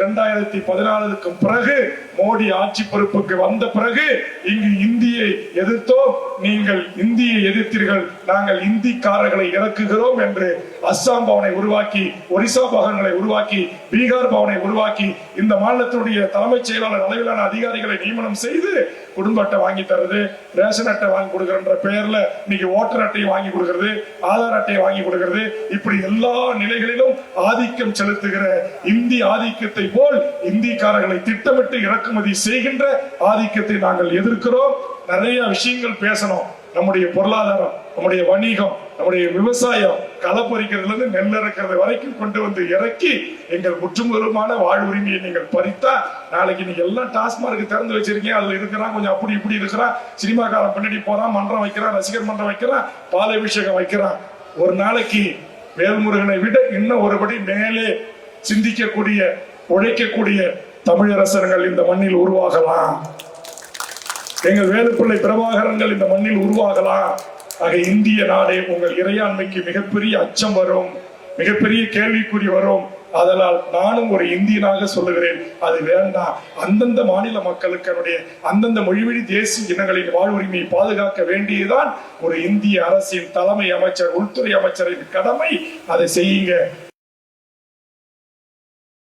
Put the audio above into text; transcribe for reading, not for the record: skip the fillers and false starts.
2014 பிறகு மோடி ஆட்சி பொறுப்புக்கு வந்த பிறகு இங்கு இந்தியை எதிர்த்தோம், நீங்கள் இந்தியை எதிர்த்தீர்கள், நாங்கள் இந்திக்காரர்களை இறக்குகிறோம் என்று அஸ்ஸாம் பவனை உருவாக்கி, ஒரிசா பவன்களை உருவாக்கி, பீகார் பவனை உருவாக்கி, இந்த மாநிலத்தினுடைய தலைமைச் செயலாளர் அளவிலான அதிகாரிகளை நியமனம் செய்து குடும்ப அட்டை வாங்கி தருது, ரேஷன் அட்டை வாங்கி கொடுக்கிற பெயர்ல இன்னைக்கு ஓட்டர் அட்டையை வாங்கி கொடுக்கிறது, ஆதார் அட்டையை வாங்கி கொடுக்கிறது, இப்படி எல்லா நிலைகளிலும் ஆதிக்கம் செலுத்துகிற இந்தி ஆதிக்கத்தை போல் இந்திக்காரர்களை திட்டமிட்டு இறக்குமதி செய்கின்ற ஆதிக்கத்தை நாங்கள் எதிர்க்கிறோம். நிறைய விஷயங்கள் பேசணும். நம்முடைய பொருளாதாரம், நம்முடைய வணிகம், நம்முடைய விவசாயம், களப்பறிக்கிறதுல இருந்து நெல் இறக்கிறது வரைக்கும் கொண்டு வந்து இறக்கி எங்கள் முற்றுமுதலுமான வாழ்வுரிமையை நீங்கள் பறித்தா, நாளைக்கு நீங்க எல்லாம் டாஸ்மார்க் திறந்து வச்சிருக்கீங்க, அதுல இருக்கிறான் கொஞ்சம் அப்படி இப்படி இருக்கிறான், சினிமாக்காரன் பின்னாடி போறான், மன்றம் வைக்கிறான், ரசிகர் மன்றம் வைக்கிறான், பாலாபிஷேகம் வைக்கிறான். ஒரு நாளைக்கு வேல்முருகனை விட இன்னும் ஒருபடி மேலே சிந்திக்கக்கூடிய, உழைக்கக்கூடிய தமிழரசர்கள் இந்த மண்ணில் உருவாகலாம். எங்கள் வேலுப்பிள்ளை பிரபாகரன்கள் இந்த மண்ணில் உருவாகலாம். ஆக இந்திய நாடே உங்கள் இறையாண்மைக்கு மிகப்பெரிய அச்சம் வரும், மிகப்பெரிய கேள்விக்குறி வரும். அதனால் நானும் ஒரு இந்தியனாக சொல்லுகிறேன், அது வேண்டாம். அந்தந்த மாநில மக்களுக்கு அந்தந்த மொழிவழி தேசிய இனங்களின் வாழ்வுரிமையை பாதுகாக்க வேண்டியதுதான் ஒரு இந்திய அரசின் தலைமை அமைச்சர், உள்துறை அமைச்சரின் கடமை. அதை செய்யுங்க.